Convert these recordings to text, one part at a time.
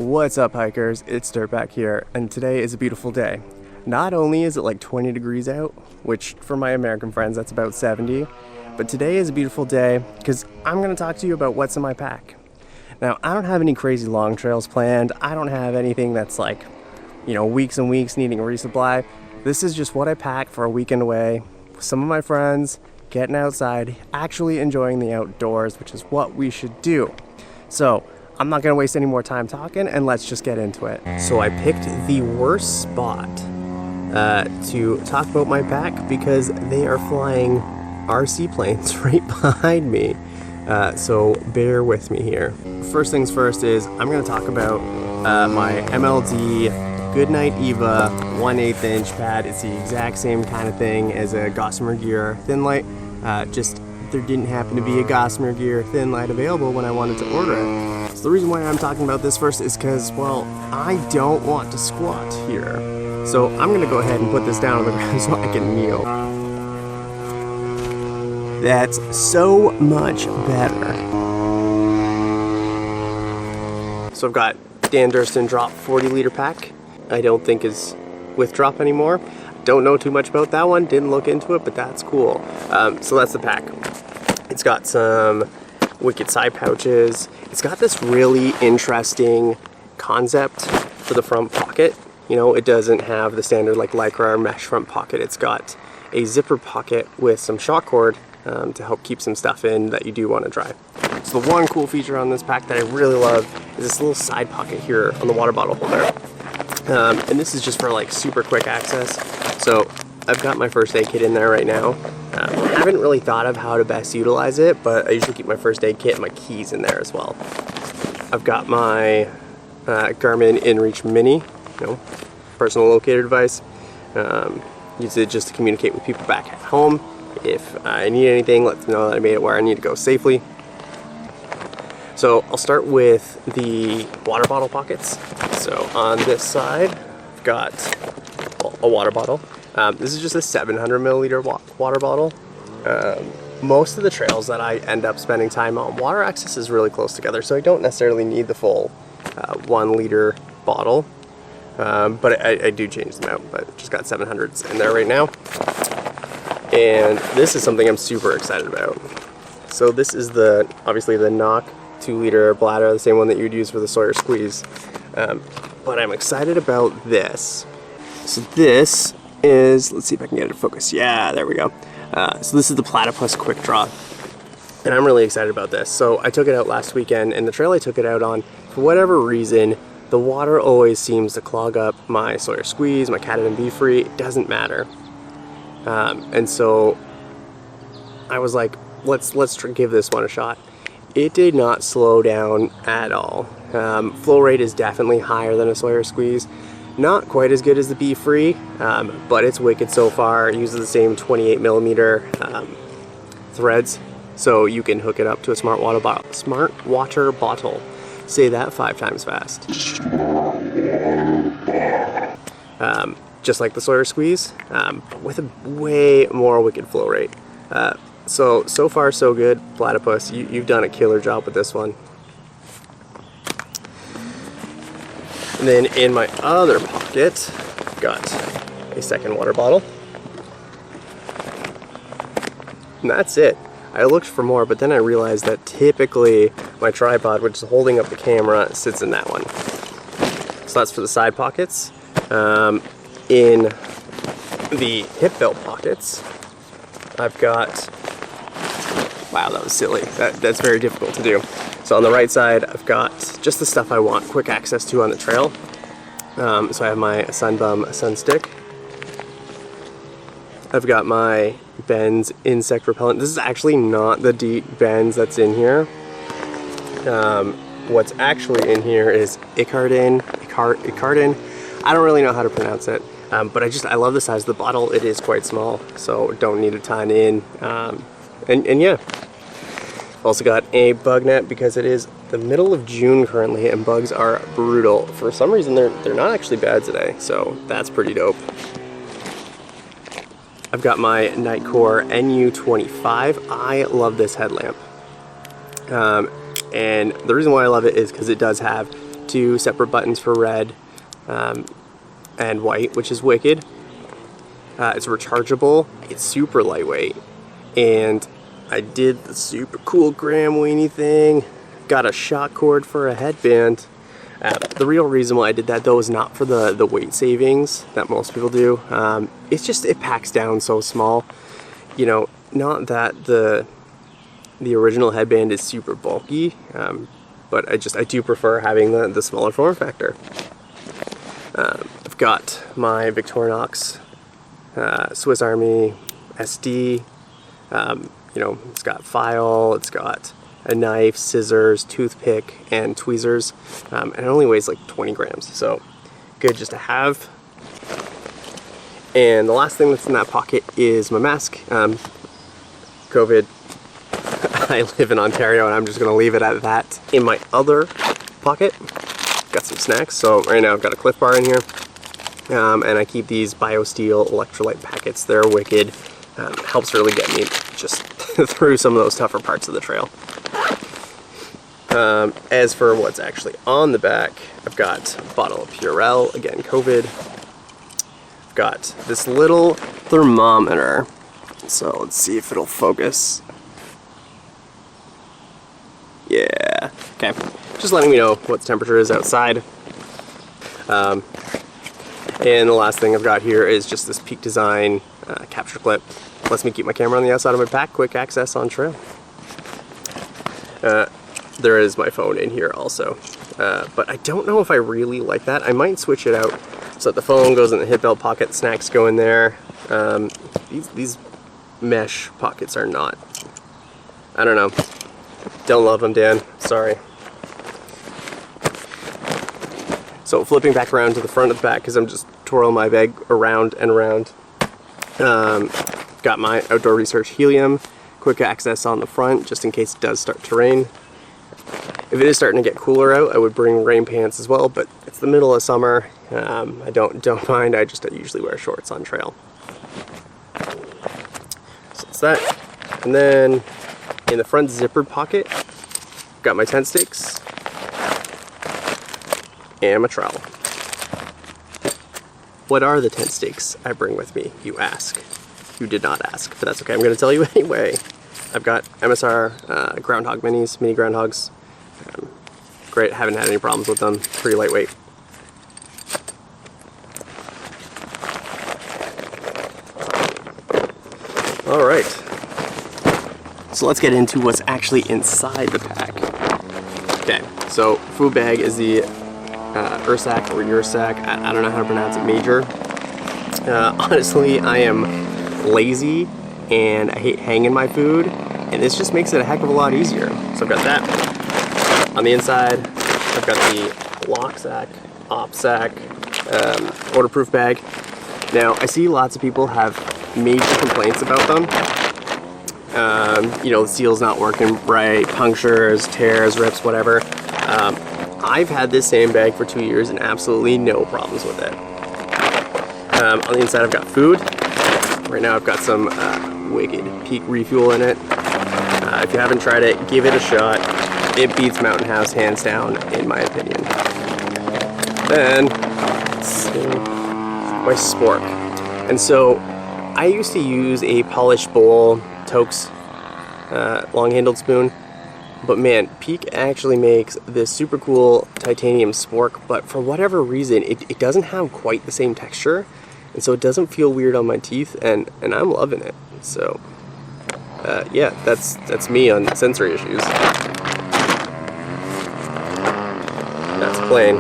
What's up, hikers? It's Dirtback here, and today is a beautiful day. Not only is it like 20 degrees out, which for my American friends that's about 70, but today is a beautiful day because I'm going to talk to you about what's in my pack. Now, I don't have any crazy long trails planned. I don't have anything that's like, weeks and weeks needing a resupply. This is just what I pack for a weekend away with some of my friends, getting outside, actually enjoying the outdoors, which is what we should do. So, I'm not going to waste any more time talking, and let's just get into it. So I picked the worst spot to talk about my pack because they are flying RC planes right behind me. So bear with me here. First things first is I'm going to talk about my MLD Goodnight Eva 1/8 inch pad. It's the exact same kind of thing as a Gossamer Gear Thin Light. Just there didn't happen to be a Gossamer Gear Thin Light available when I wanted to order it. So the reason why I'm talking about this first is because, well, I don't want to squat here. So I'm going to go ahead and put this down on the ground so I can kneel. That's so much better. So I've got Dan Durston Drop 40 liter pack. I don't think is with Drop anymore. Don't know too much about that one. Didn't look into it, but that's cool. So that's the pack. It's got some wicked side pouches. It's got this really interesting concept for the front pocket. It doesn't have the standard like Lycra or mesh front pocket. It's got a zipper pocket with some shock cord to help keep some stuff in that you do want to dry. So the one cool feature on this pack that I really love is this little side pocket here on the water bottle holder. And this is just for like super quick access. So I've got my first aid kit in there right now. I haven't really thought of how to best utilize it, but I usually keep my first aid kit and my keys in there as well. I've got my Garmin InReach Mini, personal locator device. Use it just to communicate with people back at home. If I need anything, let them know that I made it where I need to go safely. So I'll start with the water bottle pockets. So on this side, I've got a water bottle. This is just a 700 milliliter water bottle. Most of the trails that I end up spending time on, water access is really close together, so I don't necessarily need the full 1 liter bottle. But I do change them out, but just got 700s in there right now. And this is something I'm super excited about. So this is obviously the Knock 2 liter bladder, the same one that you would use for the Sawyer Squeeze. But I'm excited about this. So this is, let's see if I can get it to focus. Yeah, there we go. So this is the Platypus Quick Draw. And I'm really excited about this. So I took it out last weekend, and the trail I took it out on, for whatever reason, the water always seems to clog up my Sawyer Squeeze, my Cat and Be Free. It doesn't matter. And so I was like, let's give this one a shot. It did not slow down at all. Flow rate is definitely higher than a Sawyer Squeeze. Not quite as good as the Be Free, but it's wicked so far. It uses the same 28 millimeter threads, so you can hook it up to a smart water bottle. Say that 5 times fast. Just like the Sawyer Squeeze, with a way more wicked flow rate. So far so good, Platypus. You've done a killer job with this one. And then in my other pocket, I've got a second water bottle. And that's it. I looked for more, but then I realized that typically my tripod, which is holding up the camera, sits in that one. So that's for the side pockets. In the hip belt pockets, I've got, wow, that was silly. That's very difficult to do. So on the right side, I've got just the stuff I want quick access to on the trail. So I have my Sunbum Sun Stick. I've got my Ben's insect repellent. This is actually not the DEET Ben's that's in here. What's actually in here is Icardin. I don't really know how to pronounce it, but I love the size of the bottle. It is quite small, so don't need a ton in. And yeah. Also got a bug net because it is the middle of June currently and bugs are brutal. For some reason they're not actually bad today, so that's pretty dope. I've got my Nightcore NU25. I love this headlamp. And the reason why I love it is because it does have 2 separate buttons for red and white, which is wicked. It's rechargeable, it's super lightweight, and I did the super cool gram weenie thing. Got a shock cord for a headband. The real reason why I did that though is not for the weight savings that most people do. It's just, it packs down so small. You know, not that the original headband is super bulky, but I do prefer having the smaller form factor. I've got my Victorinox Swiss Army SD. You know, it's got file, it's got a knife, scissors, toothpick, and tweezers, and it only weighs like 20 grams, so good just to have. And the last thing that's in that pocket is my mask. COVID, I live in Ontario, and I'm just gonna leave it at that. In my other pocket, got some snacks. So right now I've got a Cliff Bar in here, and I keep these BioSteel electrolyte packets. They're wicked. Helps really get me just through some of those tougher parts of the trail. As for what's actually on the back, I've got a bottle of Purell, again COVID. I've got this little thermometer, so let's see if it'll focus. Yeah, okay. Just letting me know what the temperature is outside. And the last thing I've got here is just this Peak Design capture clip. Lets me keep my camera on the outside of my pack, quick access on trail. There is my phone in here also, but I don't know if I really like that. I might switch it out so that the phone goes in the hip belt pocket, snacks go in there. These mesh pockets are not, I don't know, don't love them, Dan, sorry. So flipping back around to the front of the back, because I'm just twirling my bag around and around. Got my Outdoor Research helium, quick access on the front just in case it does start to rain. If it is starting to get cooler out, I would bring rain pants as well, but it's the middle of summer. I don't mind, I usually wear shorts on trail. So that's that. And then in the front zippered pocket, got my tent stakes and my trowel. What are the tent stakes I bring with me, you ask? You did not ask, but that's okay, I'm gonna tell you anyway. I've got MSR groundhog minis, mini groundhogs. Great, haven't had any problems with them, pretty lightweight. All right, so let's get into what's actually inside the pack. Okay, so food bag is the Ursack or Ursack, I don't know how to pronounce it, Major. Honestly, I am lazy and I hate hanging my food, and this just makes it a heck of a lot easier. So I've got that. On the inside, I've got the lock sack, op sack, waterproof bag. Now, I see lots of people have major complaints about them. You know, the seal's not working right, punctures, tears, rips, whatever. I've had this same bag for 2 years and absolutely no problems with it. On the inside I've got food. Right now I've got some wicked Peak refuel in it. If you haven't tried it, give it a shot. It beats Mountain House hands down, in my opinion. Then, let's see, my spork. And so, I used to use a polished bowl, Toke's long-handled spoon. But man, Peak actually makes this super cool titanium spork, but for whatever reason, it doesn't have quite the same texture, and so it doesn't feel weird on my teeth, and I'm loving it. So, yeah, that's me on sensory issues. That's plain.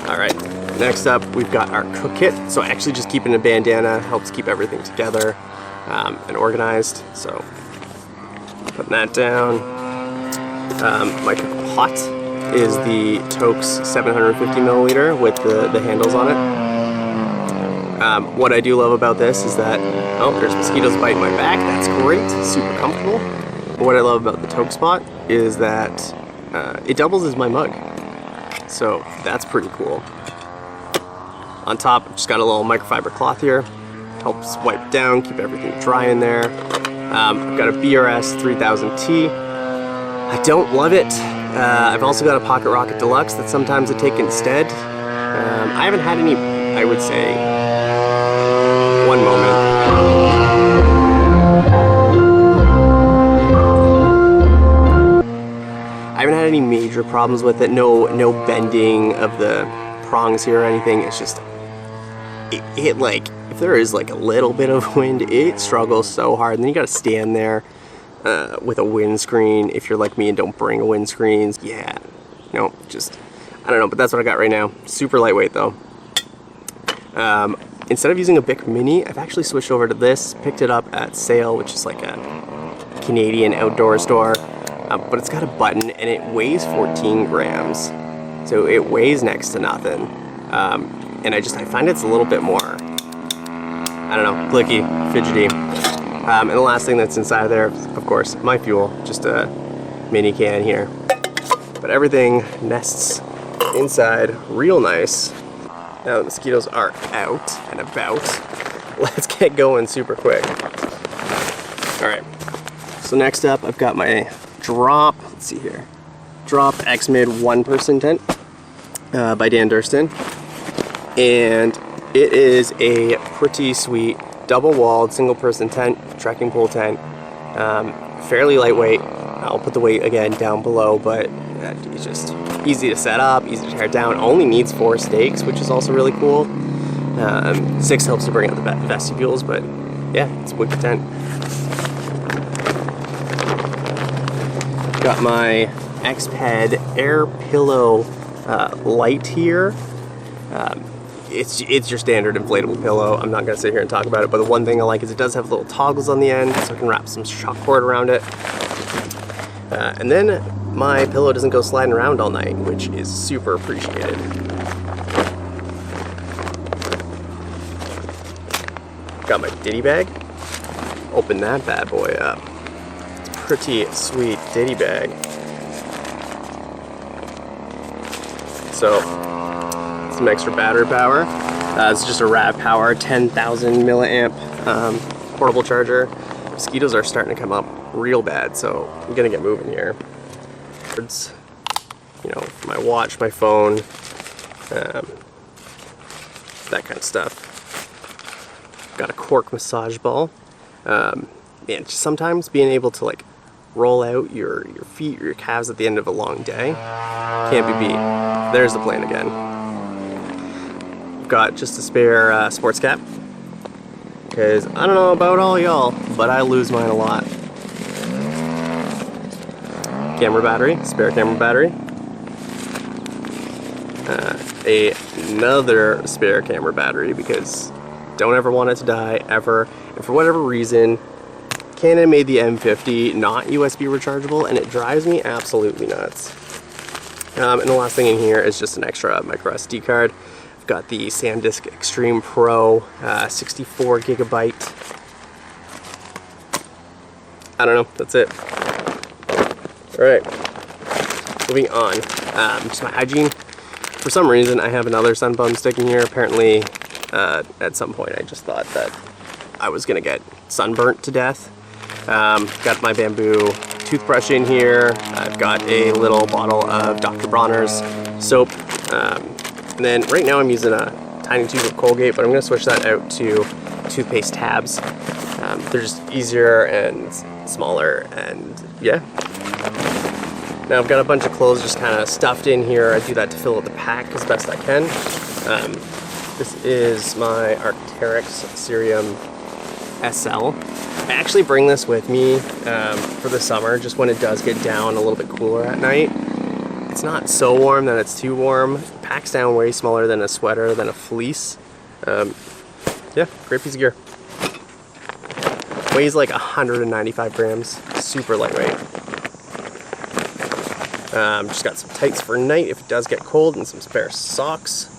Alright, next up we've got our cook kit. So actually just keeping a bandana helps keep everything together. And organized, so putting that down. My cook pot is the Toke's 750 milliliter with the handles on it. What I do love about this is that, oh, there's mosquitoes biting my back, that's great, super comfortable. What I love about the Toke spot is that it doubles as my mug, so that's pretty cool. On top, I've just got a little microfiber cloth here. Helps wipe down, keep everything dry in there. I've got a BRS 3000T. I don't love it. I've also got a Pocket Rocket Deluxe that sometimes I take instead. I haven't had any, I would say, one moment. I haven't had any major problems with it. No bending of the prongs here or anything. It's just, it like, if there is like a little bit of wind, it struggles so hard. And then you gotta stand there with a windscreen if you're like me and don't bring a windscreen. Yeah, no, just, I don't know, but that's what I got right now. Super lightweight though. Instead of using a Bic Mini, I've actually switched over to this. Picked it up at Sale, which is like a Canadian outdoor store. But it's got a button and it weighs 14 grams. So it weighs next to nothing. And I find it's a little bit more, I don't know, clicky, fidgety. And the last thing that's inside of there, of course, my fuel, just a mini can here. But everything nests inside real nice. Now the mosquitoes are out and about. Let's get going super quick. All right, so next up I've got my Drop, let's see here, Drop X-Mid 1-person tent by Dan Durston. And it is a pretty sweet double-walled single-person tent, trekking pole tent, fairly lightweight. I'll put the weight again down below, but it's just easy to set up, easy to tear down. Only needs 4 stakes, which is also really cool. 6 helps to bring out the vestibules, but yeah, it's a wicked tent. Got my X-Ped Air Pillow light here. It's your standard inflatable pillow. I'm not gonna sit here and talk about it, but the one thing I like is it does have little toggles on the end, so I can wrap some shock cord around it. And then my pillow doesn't go sliding around all night, which is super appreciated. Got my ditty bag. Open that bad boy up. It's a pretty sweet ditty bag. So, some extra battery power. It's just a RAV Power 10,000 milliamp portable charger. Mosquitoes are starting to come up real bad, so I'm gonna get moving here. You know, my watch, my phone, that kind of stuff. Got a cork massage ball. Man, just sometimes being able to like roll out your feet or your calves at the end of a long day can't be beat. There's the plan again. Got just a spare sports cap, because I don't know about all y'all, but I lose mine a lot. Camera battery, spare camera battery. Another spare camera battery, because don't ever want it to die, ever. And for whatever reason, Canon made the M50 not USB rechargeable, and it drives me absolutely nuts. And the last thing in here is just an extra micro SD card. I've got the SanDisk Extreme Pro 64 gigabyte. I don't know, that's it. All right, moving on. Just my hygiene. For some reason, I have another Sunbum stick in here. Apparently, at some point, I just thought that I was gonna get sunburnt to death. Got my bamboo toothbrush in here. I've got a little bottle of Dr. Bronner's soap. And then right now I'm using a tiny tube of Colgate, but I'm gonna switch that out to toothpaste tabs. They're just easier and smaller, and yeah. Now I've got a bunch of clothes just kind of stuffed in here. I do that to fill out the pack as best I can. This is my Arc'teryx Cerium SL. I actually bring this with me for the summer, just when it does get down a little bit cooler at night. It's not so warm that it's too warm. It packs down way smaller than a sweater, than a fleece. Yeah, great piece of gear. Weighs like 195 grams, super lightweight. Just got some tights for night if it does get cold, and some spare socks.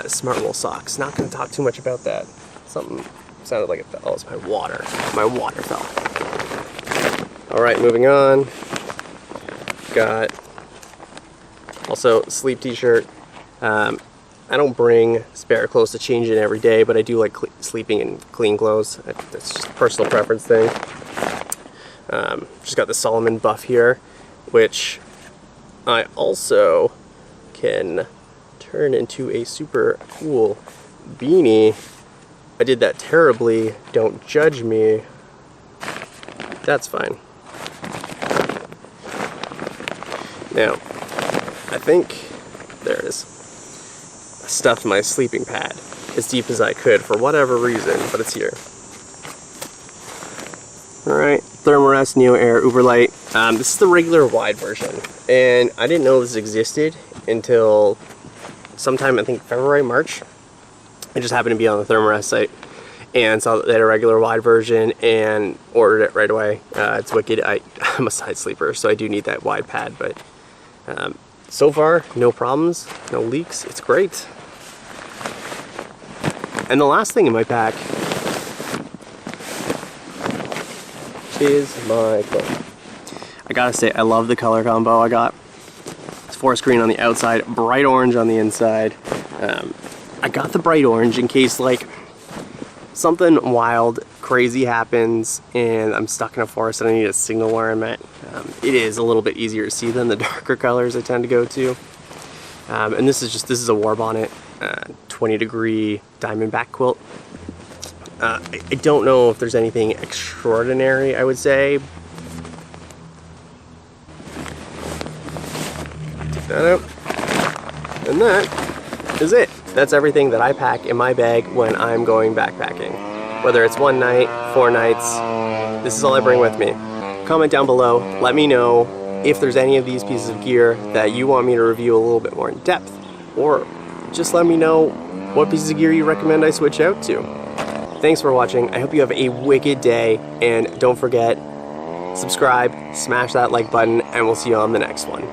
Smart wool socks. Not going to talk too much about that. Something sounded like it fell. Oh, it's my water. My water fell. Alright, moving on. Got also sleep t-shirt. I don't bring spare clothes to change in every day, but I do like sleeping in clean clothes. That's just a personal preference thing. Just got the Solomon buff here, which I also can turn into a super cool beanie. I did that terribly, don't judge me. That's fine. Now, I think, there it is. I stuffed my sleeping pad as deep as I could for whatever reason, but it's here. Alright, Thermarest Neo Air Uberlight. This is the regular wide version, and I didn't know this existed until sometime, I think February, March. I just happened to be on the Thermarest site and saw that they had a regular wide version and ordered it right away. It's wicked. I'm a side sleeper, so I do need that wide pad, but so far, no problems, no leaks. It's great. And the last thing in my pack is my phone. I gotta say, I love the color combo I got. It's forest green on the outside, bright orange on the inside. I got the bright orange in case like something wild, crazy happens and I'm stuck in a forest and I need a signal where I'm at. It is a little bit easier to see than the darker colors I tend to go to. And this is a war bonnet, 20-degree diamondback quilt. I don't know if there's anything extraordinary, I would say. Take that out. And that is it. That's everything that I pack in my bag when I'm going backpacking. Whether it's 1 night, 4 nights, this is all I bring with me. Comment down below, let me know if there's any of these pieces of gear that you want me to review a little bit more in depth, or just let me know what pieces of gear you recommend I switch out to. Thanks for watching. I hope you have a wicked day, and don't forget, subscribe, smash that like button, and we'll see you on the next one.